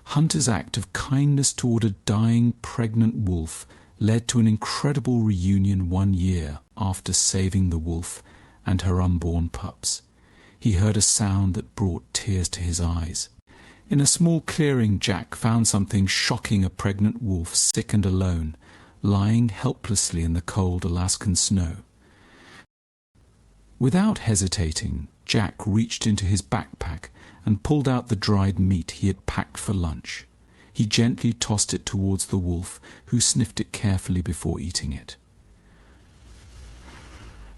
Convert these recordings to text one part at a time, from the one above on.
Hunter's act of kindness toward a dying pregnant wolf led to an incredible reunion 1 year after saving the wolf and her unborn pups. He heard a sound that brought tears to his eyes. In a small clearing, Jack found something shocking: a pregnant wolf, sick and alone, lying helplessly in the cold Alaskan snow. Without hesitating, Jack reached into his backpack and pulled out the dried meat he had packed for lunch. He gently tossed it towards the wolf, who sniffed it carefully before eating it.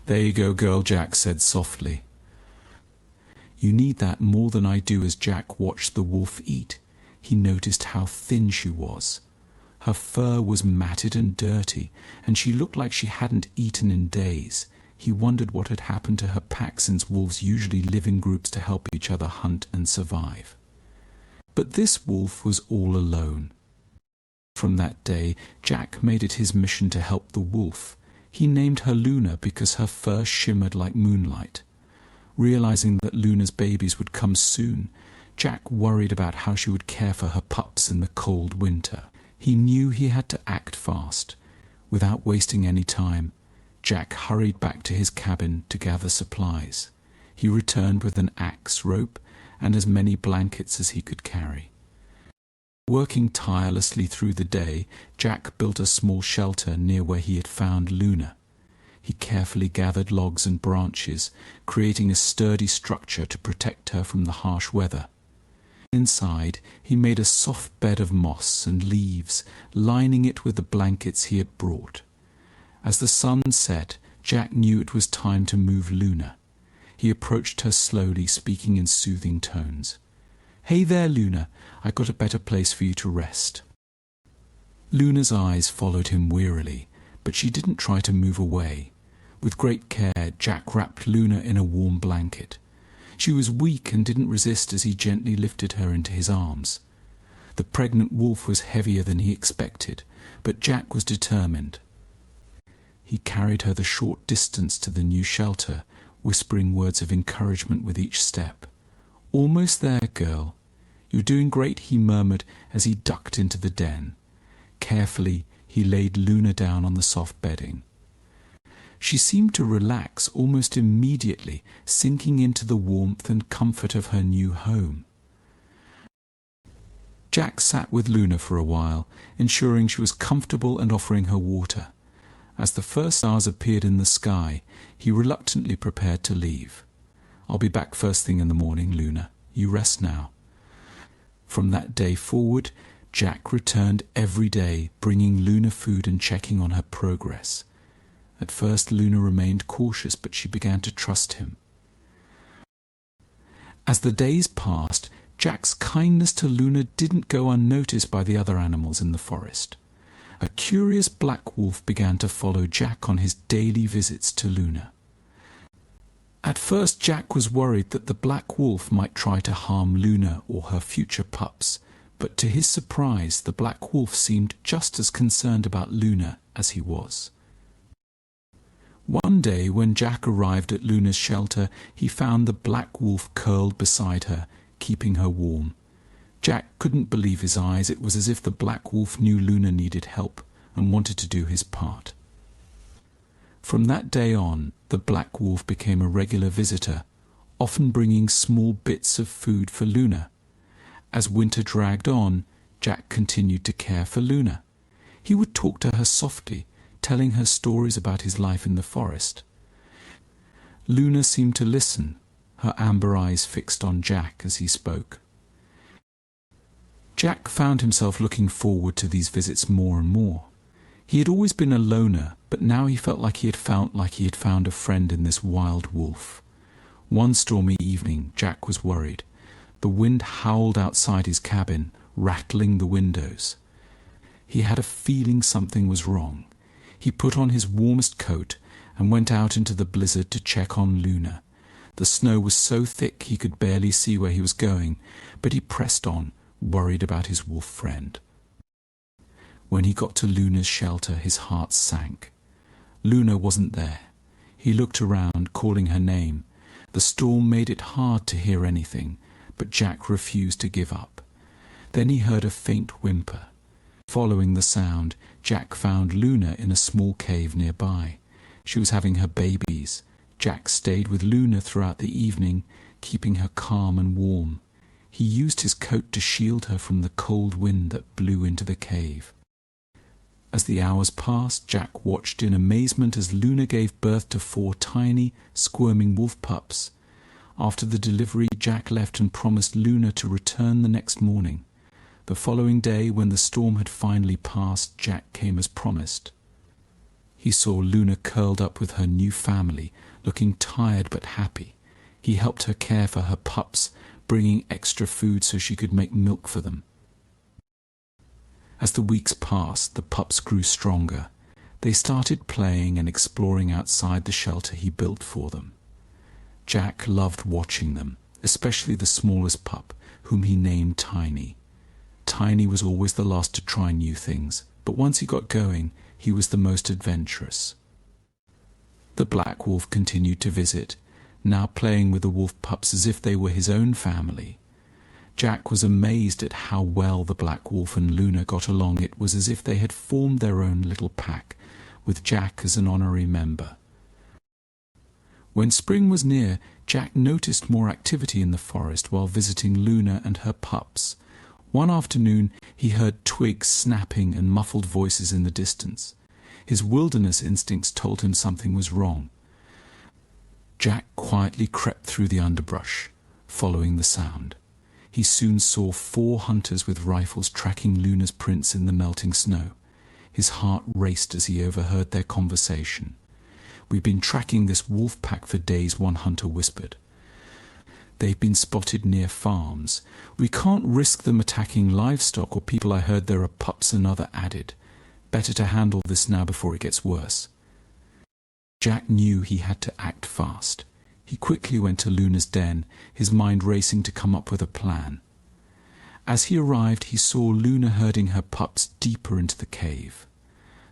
"There you go, girl," Jack said softly. "You need that more than I do." As Jack watched the wolf eat, he noticed how thin she was. Her fur was matted and dirty, and she looked like she hadn't eaten in days. He wondered what had happened to her pack, since wolves usually live in groups to help each other hunt and survive. But this wolf was all alone. From that day, Jack made it his mission to help the wolf. He named her Luna because her fur shimmered like moonlight. Realizing that Luna's babies would come soon, Jack worried about how she would care for her pups in the cold winter. He knew he had to act fast. Without wasting any time, Jack hurried back to his cabin to gather supplies. He returned with an axe, rope, and as many blankets as he could carry. Working tirelessly through the day, Jack built a small shelter near where he had found Luna. He carefully gathered logs and branches, creating a sturdy structure to protect her from the harsh weather. Inside, he made a soft bed of moss and leaves, lining it with the blankets he had brought. As the sun set, Jack knew it was time to move Luna. He approached her slowly, speaking in soothing tones. "Hey there, Luna. I got a better place for you to rest." Luna's eyes followed him wearily, but she didn't try to move away. With great care, Jack wrapped Luna in a warm blanket. She was weak and didn't resist as he gently lifted her into his arms. The pregnant wolf was heavier than he expected, but Jack was determined. He carried her the short distance to the new shelter, whispering words of encouragement with each step. "Almost there, girl. You're doing great," he murmured as he ducked into the den. Carefully, he laid Luna down on the soft bedding. She seemed to relax almost immediately, sinking into the warmth and comfort of her new home. Jack sat with Luna for a while, ensuring she was comfortable and offering her water. As the first stars appeared in the sky, he reluctantly prepared to leave. "I'll be back first thing in the morning, Luna. You rest now." From that day forward, Jack returned every day, bringing Luna food and checking on her progress. At first, Luna remained cautious, but she began to trust him. As the days passed, Jack's kindness to Luna didn't go unnoticed by the other animals in the forest. A curious black wolf began to follow Jack on his daily visits to Luna. At first, Jack was worried that the black wolf might try to harm Luna or her future pups, but to his surprise, the black wolf seemed just as concerned about Luna as he was. One day, when Jack arrived at Luna's shelter, he found the black wolf curled beside her, keeping her warm. Jack couldn't believe his eyes. It was as if the black wolf knew Luna needed help and wanted to do his part. From that day on, the black wolf became a regular visitor, often bringing small bits of food for Luna. As winter dragged on, Jack continued to care for Luna. He would talk to her softly, telling her stories about his life in the forest. Luna seemed to listen, her amber eyes fixed on Jack as he spoke. Jack found himself looking forward to these visits more and more. He had always been a loner, but now he felt like he had found a friend in this wild wolf. One stormy evening, Jack was worried. The wind howled outside his cabin, rattling the windows. He had a feeling something was wrong. He put on his warmest coat and went out into the blizzard to check on Luna. The snow was so thick he could barely see where he was going, but he pressed on, worried about his wolf friend. When he got to Luna's shelter, his heart sank. Luna wasn't there. He looked around, calling her name. The storm made it hard to hear anything, but Jack refused to give up. Then he heard a faint whimper. Following the sound, Jack found Luna in a small cave nearby. She was having her babies. Jack stayed with Luna throughout the evening, keeping her calm and warm. He used his coat to shield her from the cold wind that blew into the cave. As the hours passed, Jack watched in amazement as Luna gave birth to 4 tiny, squirming wolf pups. After the delivery, Jack left and promised Luna to return the next morning. The following day, when the storm had finally passed, Jack came as promised. He saw Luna curled up with her new family, looking tired but happy. He helped her care for her pups, bringing extra food so she could make milk for them. As the weeks passed, the pups grew stronger. They started playing and exploring outside the shelter he built for them. Jack loved watching them, especially the smallest pup, whom he named Tiny. Tiny was always the last to try new things, but once he got going, he was the most adventurous. The black wolf continued to visit, now playing with the wolf pups as if they were his own family. Jack was amazed at how well the black wolf and Luna got along. It was as if they had formed their own little pack, with Jack as an honorary member. When spring was near, Jack noticed more activity in the forest while visiting Luna and her pups. One afternoon, he heard twigs snapping and muffled voices in the distance. His wilderness instincts told him something was wrong. Jack quietly crept through the underbrush, following the sound. He soon saw 4 hunters with rifles tracking Luna's prints in the melting snow. His heart raced as he overheard their conversation. "We've been tracking this wolf pack for days," one hunter whispered. "They've been spotted near farms. We can't risk them attacking livestock or people. I heard there are pups," another added. "Better to handle this now before it gets worse." Jack knew he had to act fast. He quickly went to Luna's den, his mind racing to come up with a plan. As he arrived, he saw Luna herding her pups deeper into the cave.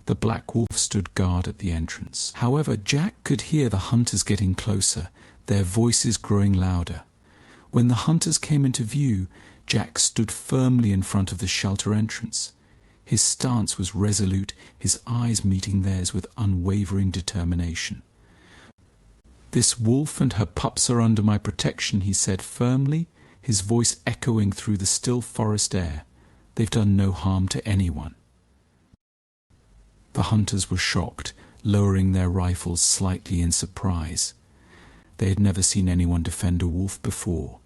The black wolf stood guard at the entrance. However, Jack could hear the hunters getting closer, their voices growing louder. When the hunters came into view, Jack stood firmly in front of the shelter entrance. His stance was resolute, his eyes meeting theirs with unwavering determination. "This wolf and her pups are under my protection," he said firmly, his voice echoing through the still forest air. "They've done no harm to anyone." The hunters were shocked, lowering their rifles slightly in surprise. They had never seen anyone defend a wolf before.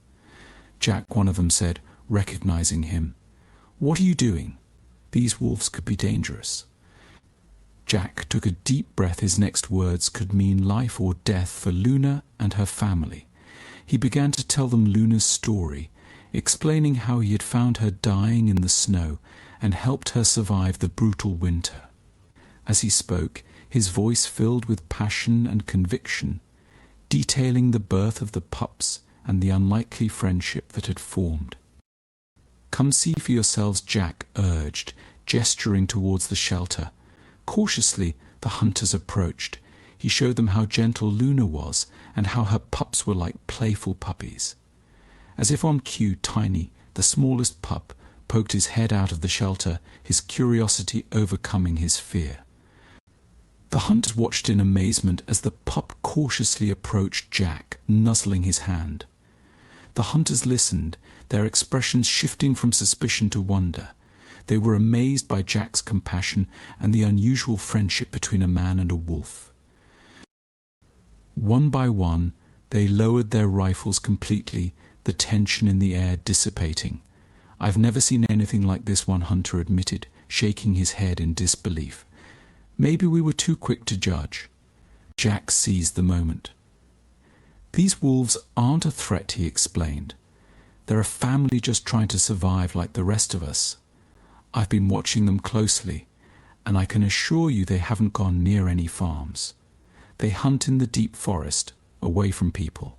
"Jack," one of them said, recognizing him, "what are you doing? These wolves could be dangerous." Jack took a deep breath. His next words could mean life or death for Luna and her family. He began to tell them Luna's story, explaining how he had found her dying in the snow and helped her survive the brutal winter. As he spoke, his voice filled with passion and conviction, detailing the birth of the pups and the unlikely friendship that had formed. "Come see for yourselves," Jack urged, gesturing towards the shelter. Cautiously, the hunters approached. He showed them how gentle Luna was and how her pups were like playful puppies. As if on cue, Tiny, the smallest pup, poked his head out of the shelter, his curiosity overcoming his fear. The hunters watched in amazement as the pup cautiously approached Jack, nuzzling his hand. The hunters listened, their expressions shifting from suspicion to wonder. They were amazed by Jack's compassion and the unusual friendship between a man and a wolf. One by one, they lowered their rifles completely, the tension in the air dissipating. "I've never seen anything like this," one hunter admitted, shaking his head in disbelief. "Maybe we were too quick to judge." Jack seized the moment. "These wolves aren't a threat," he explained. "They're a family just trying to survive like the rest of us. I've been watching them closely, and I can assure you they haven't gone near any farms. They hunt in the deep forest, away from people."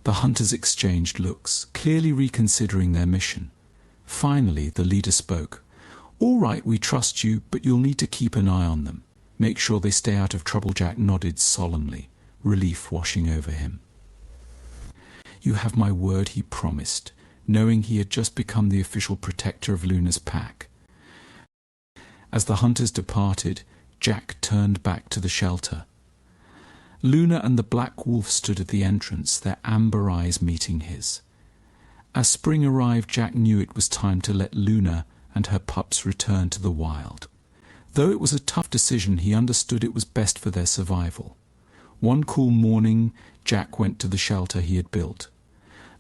The hunters exchanged looks, clearly reconsidering their mission. Finally, the leader spoke. "All right, we trust you, but you'll need to keep an eye on them. Make sure they stay out of trouble." Jack nodded solemnly, relief washing over him. "You have my word," he promised. knowing he had just become the official protector of Luna's pack. As the hunters departed, Jack turned back to the shelter. Luna and the black wolf stood at the entrance, their amber eyes meeting his. As spring arrived, Jack knew it was time to let Luna and her pups return to the wild. Though it was a tough decision, he understood it was best for their survival. One cool morning, Jack went to the shelter he had built.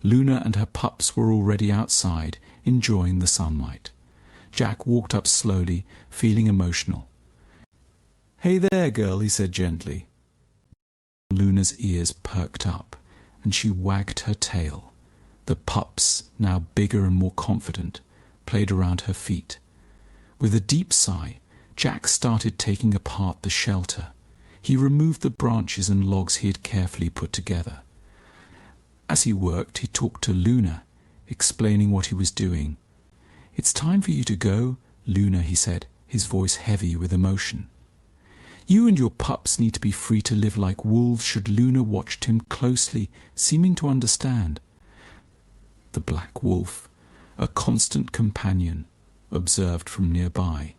Luna and her pups were already outside, enjoying the sunlight. Jack walked up slowly, feeling emotional. "Hey there, girl," he said gently. Luna's ears perked up, and she wagged her tail. The pups, now bigger and more confident, played around her feet. With a deep sigh, Jack started taking apart the shelter. He removed the branches and logs he had carefully put together. As he worked, he talked to Luna, explaining what he was doing. "It's time for you to go, Luna," he said, his voice heavy with emotion. "You and your pups need to be free to live like wolves." Should Luna watched him closely, seeming to understand. The black wolf, a constant companion, observed from nearby.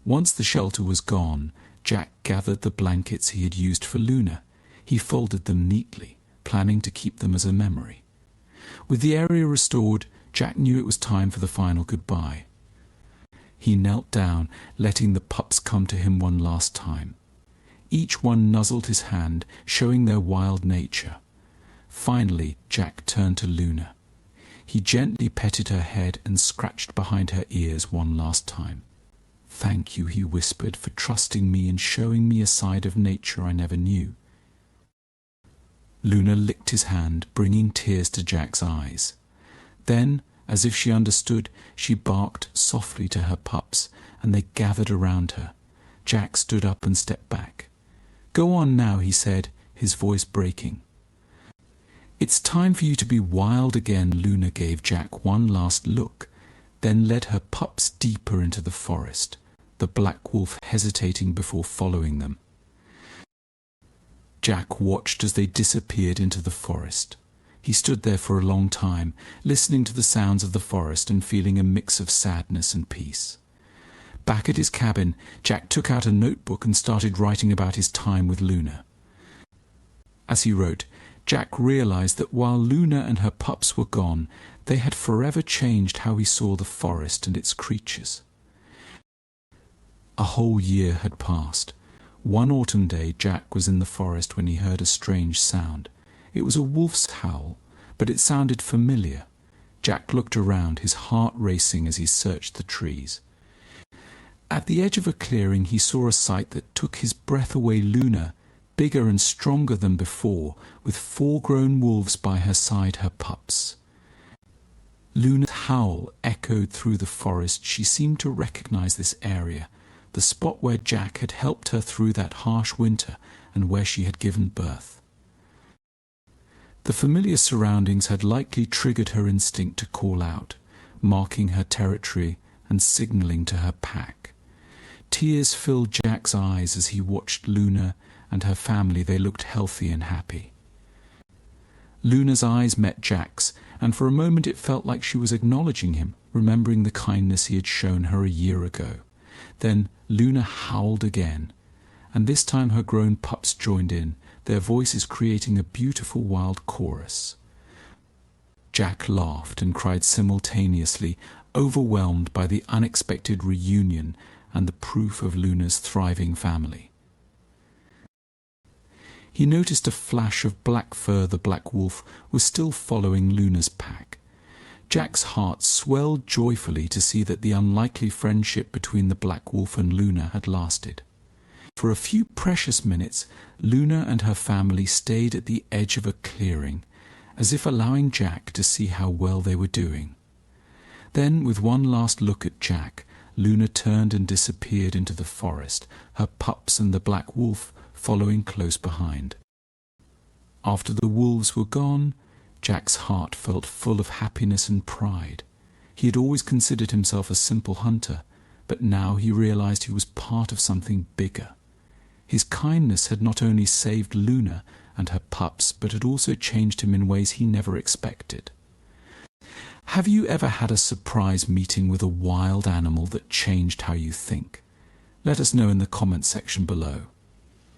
Once the shelter was gone, Jack gathered the blankets he had used for Luna. He folded them neatly, planning to keep them as a memory. With the area restored, Jack knew it was time for the final goodbye. He knelt down, letting the pups come to him one last time. Each one nuzzled his hand, showing their wild nature. Finally, Jack turned to Luna. He gently petted her head and scratched behind her ears one last time. "Thank you," he whispered, "for trusting me and showing me a side of nature I never knew." Luna licked his hand, bringing tears to Jack's eyes. Then, as if she understood, she barked softly to her pups, and they gathered around her. Jack stood up and stepped back. "Go on now," he said, his voice breaking. "It's time for you to be wild again." Luna gave Jack one last look, then led her pups deeper into the forest, the black wolf hesitating before following them. Jack watched as they disappeared into the forest. He stood there for a long time, listening to the sounds of the forest and feeling a mix of sadness and peace. Back at his cabin, Jack took out a notebook and started writing about his time with Luna. As he wrote, Jack realized that while Luna and her pups were gone, they had forever changed how he saw the forest and its creatures. A whole year had passed. One autumn day, Jack was in the forest when he heard a strange sound. It was a wolf's howl, but it sounded familiar. Jack looked around, his heart racing as he searched the trees. At the edge of a clearing, he saw a sight that took his breath away. Luna, bigger and stronger than before, with 4 grown wolves by her side, her pups. Luna's howl echoed through the forest. She seemed to recognize this area, the spot where Jack had helped her through that harsh winter and where she had given birth. The familiar surroundings had likely triggered her instinct to call out, marking her territory and signaling to her pack. Tears filled Jack's eyes as he watched Luna and her family. They looked healthy and happy. Luna's eyes met Jack's, and for a moment it felt like she was acknowledging him, remembering the kindness he had shown her a year ago. Then Luna howled again, and this time her grown pups joined in, their voices creating a beautiful wild chorus. Jack laughed and cried simultaneously, overwhelmed by the unexpected reunion and the proof of Luna's thriving family. He noticed a flash of black fur. The black wolf was still following Luna's pack. Jack's heart swelled joyfully to see that the unlikely friendship between the black wolf and Luna had lasted. For a few precious minutes, Luna and her family stayed at the edge of a clearing, as if allowing Jack to see how well they were doing. Then, with one last look at Jack, Luna turned and disappeared into the forest, her pups and the black wolf following close behind. After the wolves were gone, Jack's heart felt full of happiness and pride. He had always considered himself a simple hunter, but now he realized he was part of something bigger. His kindness had not only saved Luna and her pups, but had also changed him in ways he never expected. Have you ever had a surprise meeting with a wild animal that changed how you think? Let us know in the comment section below.